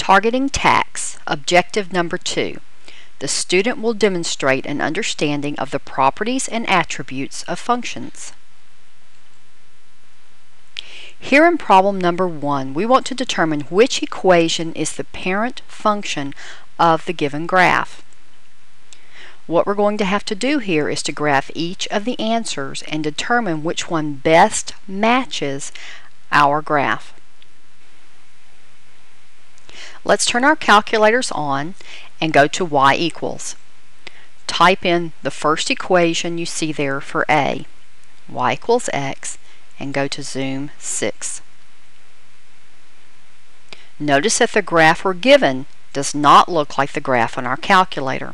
Targeting tax, objective number 2. The student will demonstrate an understanding of the properties and attributes of functions. Here in problem number 1, we want to determine which equation is the parent function of the given graph. What we're going to have to do here is to graph each of the answers and determine which one best matches our graph. Let's turn our calculators on and go to y equals. Type in the first equation you see there for a, y equals x, and go to zoom 6. Notice that the graph we're given does not look like the graph on our calculator.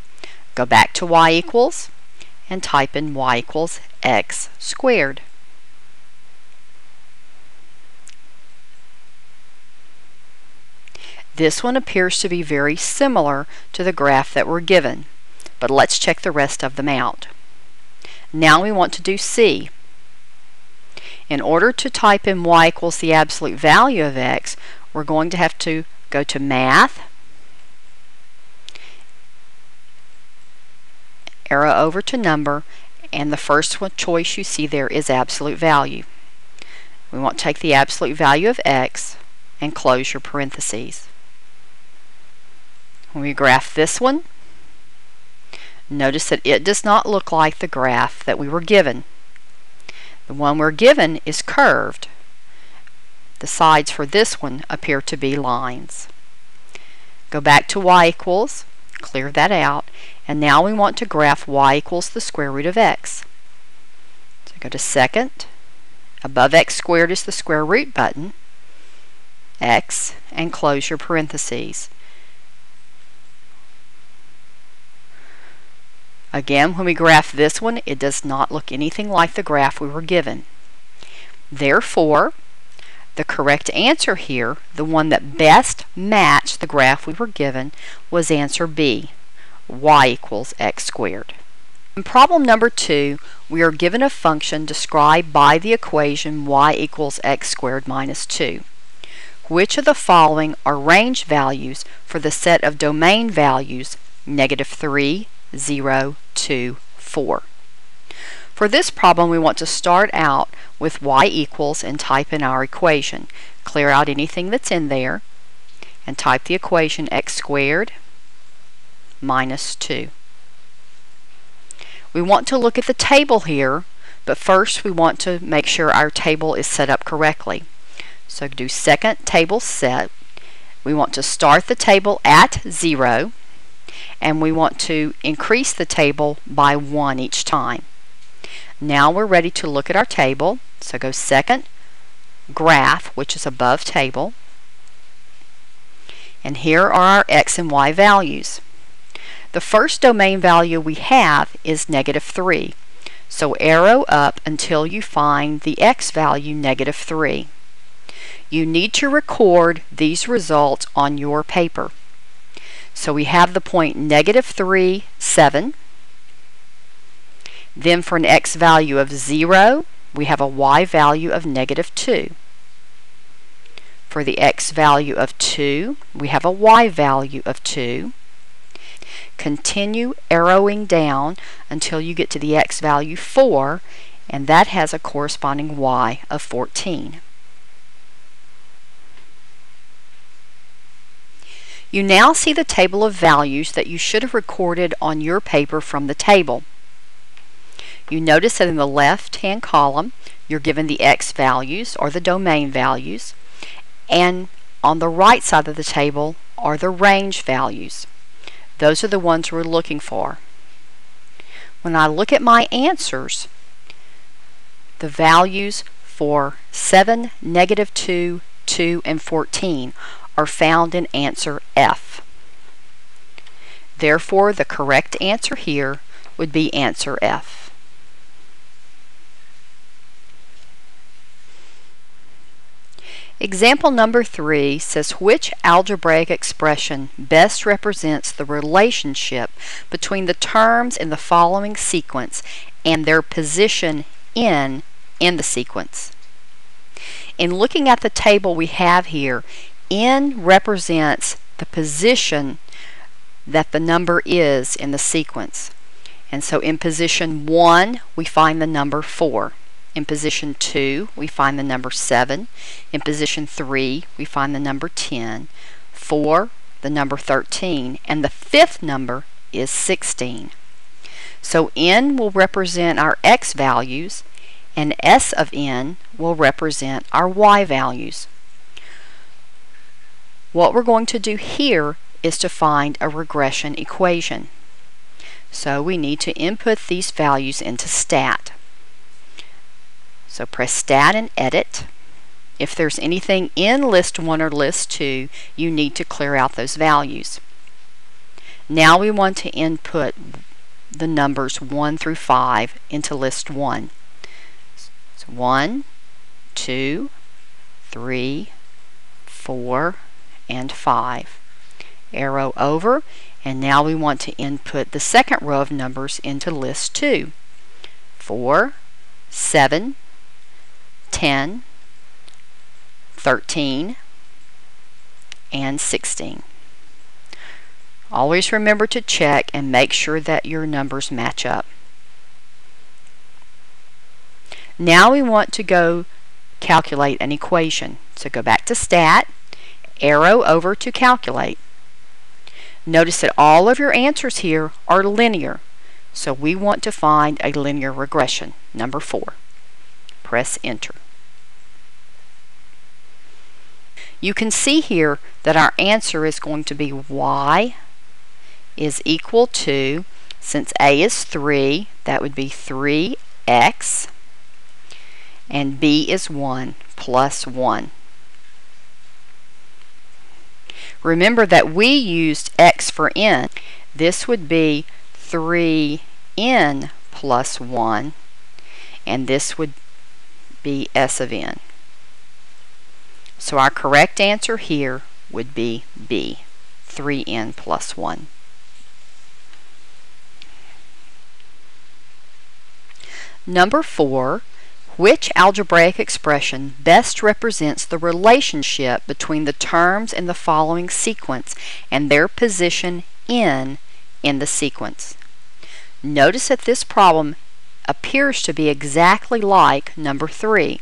Go back to y equals and type in y equals x squared. This one appears to be very similar to the graph that we're given, but let's check the rest of them out. Now we want to do C. In order to type in y equals the absolute value of x, we're going to have to go to Math, arrow over to Number, and the first choice you see there is absolute value. We want to take the absolute value of x and close your parentheses. When we graph this one, notice that it does not look like the graph that we were given. The one we're given is curved. The sides for this one appear to be lines. Go back to y equals, clear that out, and now we want to graph y equals the square root of x. So go to second, above x squared is the square root button, x, and close your parentheses. Again, when we graph this one, it does not look anything like the graph we were given. Therefore, the correct answer here, the one that best matched the graph we were given, was answer B, y equals x squared. In problem number 2, we are given a function described by the equation y equals x squared minus 2. Which of the following are range values for the set of domain values -3, 0, 2, 4? For this problem, we want to start out with y equals and type in our equation. Clear out anything that's in there and type the equation x squared minus 2. We want to look at the table here, but first we want to make sure our table is set up correctly. So do second table set. We want to start the table at 0, and we want to increase the table by 1 each time. Now we're ready to look at our table. So go second, graph, which is above table. And here are our x and y values. The first domain value we have is -3. So arrow up until you find the x value -3. You need to record these results on your paper. So we have the point -3, 7. Then for an x value of 0, we have a y value of -2. For the x value of 2, we have a y value of 2. Continue arrowing down until you get to the x value 4, and that has a corresponding y of 14. You now see the table of values that you should have recorded on your paper from the table. You notice that in the left-hand column, you're given the x values, or the domain values, and on the right side of the table are the range values. Those are the ones we're looking for. When I look at my answers, the values for 7, -2, 2, and 14 are found in answer F. Therefore, the correct answer here would be answer F. Example number 3 says which algebraic expression best represents the relationship between the terms in the following sequence and their position in the sequence. In looking at the table we have here, N represents the the position that the number is in the sequence. And so in position 1, we find the number 4. In position 2, we find the number 7. In position 3, we find the number 10. 4, the number 13. And the fifth number is 16. So n will represent our x values, and s of n will represent our y values. What we're going to do here is to find a regression equation. So we need to input these values into STAT. So press STAT and edit. If there's anything in list 1 or list 2, you need to clear out those values. Now we want to input the numbers 1 through 5 into list 1. So 1, 2, 3, 4, and 5. Arrow over, and now we want to input the second row of numbers into list 2. 4, 7, 10, 13, and 16. Always remember to check and make sure that your numbers match up. Now we want to go calculate an equation. So go back to STAT, arrow over to calculate. Notice that all of your answers here are linear. So we want to find a linear regression, number 4. Press enter. You can see here that our answer is going to be y is equal to, since a is 3, that would be 3x, and b is 1 plus 1. Remember that we used x for n. This would be 3n plus 1, and this would be s of n. So our correct answer here would be B, 3n plus 1. Number 4, which algebraic expression best represents the relationship between the terms in the following sequence and their position in the sequence? Notice that this problem appears to be exactly like number 3,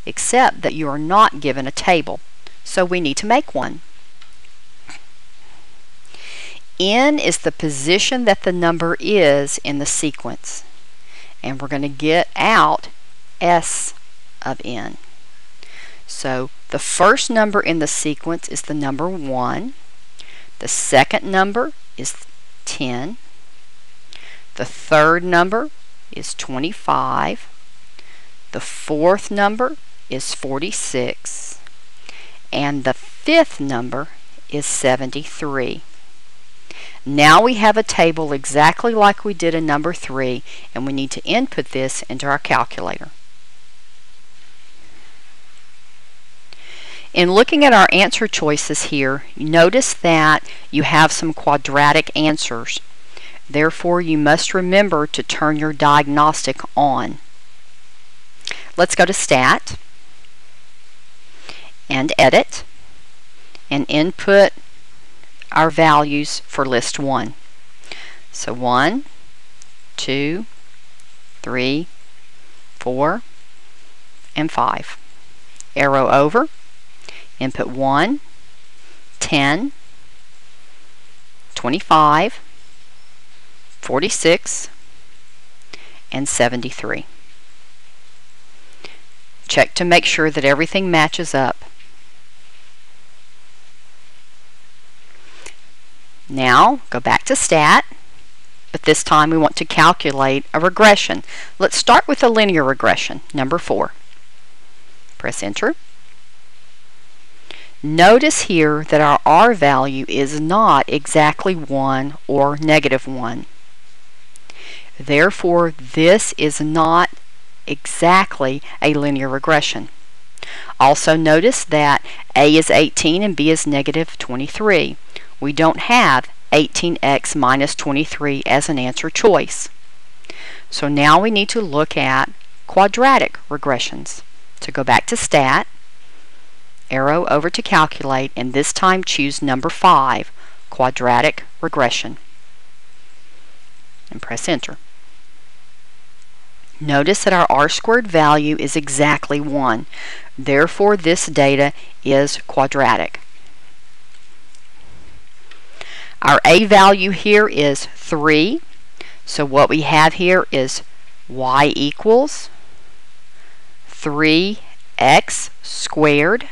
except that you are not given a table, so we need to make one. N is the position that the number is in the sequence, and we're going to get out S of n. So the first number in the sequence is the number 1. The second number is 10. The third number is 25. The fourth number is 46. And the fifth number is 73. Now we have a table exactly like we did in number 3, and we need to input this into our calculator. In looking at our answer choices here, notice that you have some quadratic answers. Therefore, you must remember to turn your diagnostic on. Let's go to STAT and edit and input our values for list 1. So 1, 2, 3, 4, and 5. Arrow over, input 1, 10, 25, 46, and 73. Check to make sure that everything matches up. Now, go back to STAT, but this time we want to calculate a regression. Let's start with a linear regression, number 4. Press enter. Notice here that our R value is not exactly 1 or negative 1. Therefore, this is not exactly a linear regression. Also notice that A is 18 and B is negative 23. We don't have 18x minus 23 as an answer choice. So now we need to look at quadratic regressions. So go back to STAT, Arrow over to calculate, and this time choose number 5, quadratic regression, and press enter. Notice that our r-squared value is exactly 1. Therefore, this data is quadratic. Our a value here is 3. So what we have here is y equals 3x squared.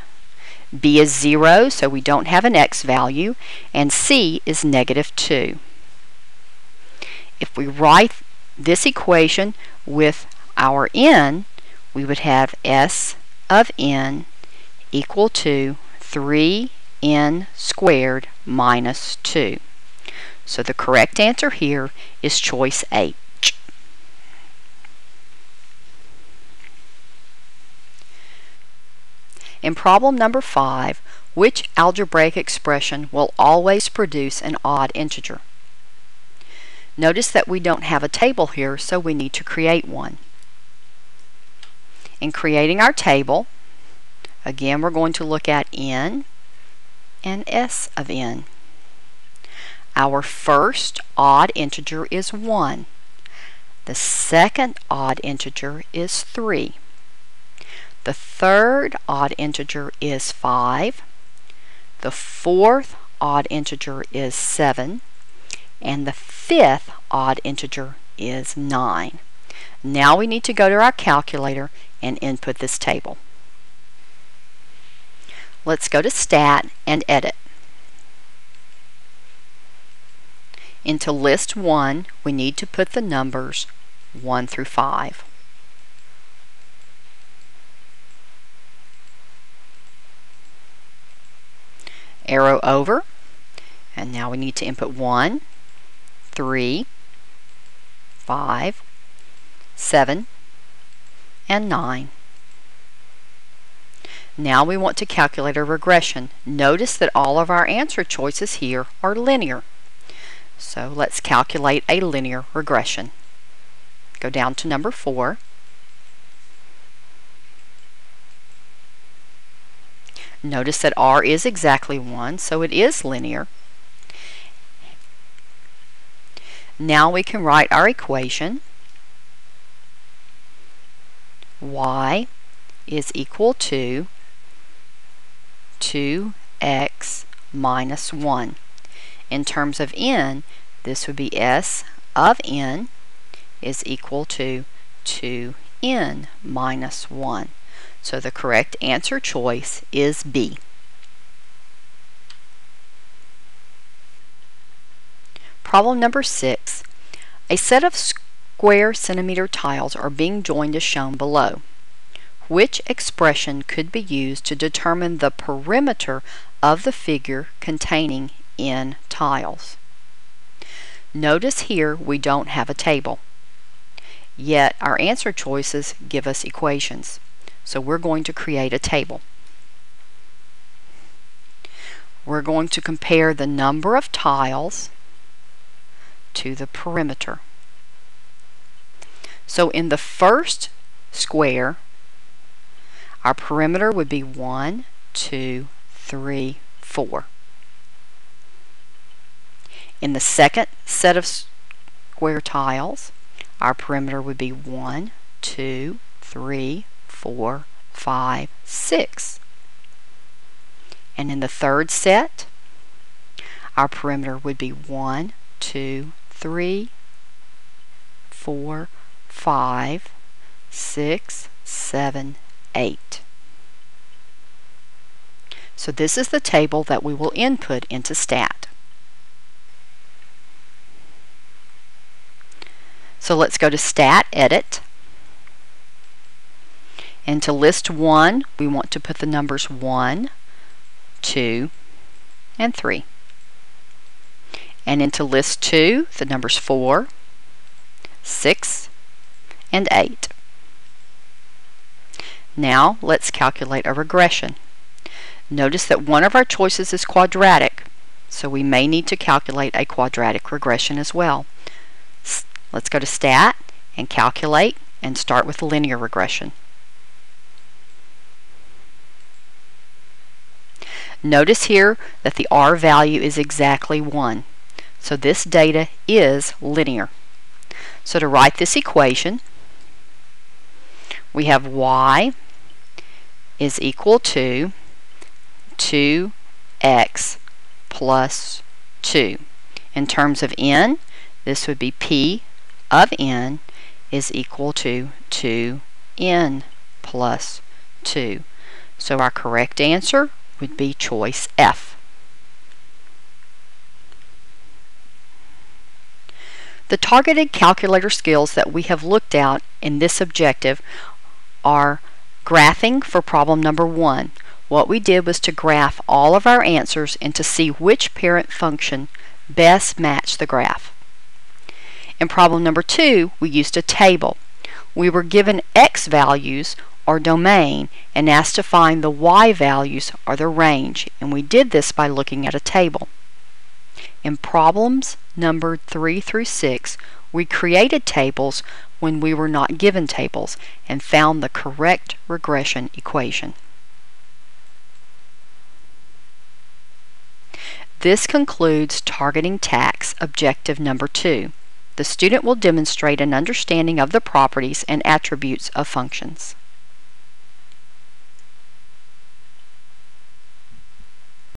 B is 0, so we don't have an x value. And c is negative 2. If we write this equation with our n, we would have s of n equal to 3n squared minus 2. So the correct answer here is choice H. In problem number 5, which algebraic expression will always produce an odd integer? Notice that we don't have a table here, so we need to create one. In creating our table, again we're going to look at n and s of n. Our first odd integer is 1. The second odd integer is 3. The third odd integer is 5. The fourth odd integer is 7. And the fifth odd integer is 9. Now we need to go to our calculator and input this table. Let's go to Stat and Edit. Into List 1, we need to put the numbers 1 through 5. Arrow over, and now we need to input 1, 3, 5, 7, and 9. Now we want to calculate a regression. Notice that all of our answer choices here are linear. So let's calculate a linear regression. Go down to number 4. Notice that r is exactly 1, so it is linear. Now we can write our equation. Y is equal to 2x minus 1. In terms of n, this would be s of n is equal to 2n minus 1. So the correct answer choice is B. Problem number 6. A set of square centimeter tiles are being joined as shown below. Which expression could be used to determine the perimeter of the figure containing n tiles? Notice here we don't have a table, yet our answer choices give us equations. So we're going to create a table. We're going to compare the number of tiles to the perimeter. So in the first square, our perimeter would be 1, 2, 3, 4. In the second set of square tiles, our perimeter would be 1, 2, 3, 4, 5, 6. And in the third set, our perimeter would be 1, 2, 3, 4, 5, 6, 7, 8. So this is the table that we will input into Stat. So let's go to Stat, Edit. Into List 1, we want to put the numbers 1, 2, and 3. And into List 2, the numbers 4, 6, and 8. Now let's calculate a regression. Notice that one of our choices is quadratic, so we may need to calculate a quadratic regression as well. Let's go to Stat and Calculate and start with linear regression. Notice here that the R value is exactly 1. So this data is linear. So to write this equation, we have y is equal to 2x plus 2. In terms of n, this would be p of n is equal to 2n plus 2. So our correct answer would be choice F. The targeted calculator skills that we have looked at in this objective are graphing for problem number 1. What we did was to graph all of our answers and to see which parent function best matched the graph. In problem number 2, we used a table. We were given x values or domain and asked to find the y values or the range, and we did this by looking at a table. In problems numbered 3 through 6, we created tables when we were not given tables and found the correct regression equation. This concludes Targeting TAKS objective number 2. The student will demonstrate an understanding of the properties and attributes of functions.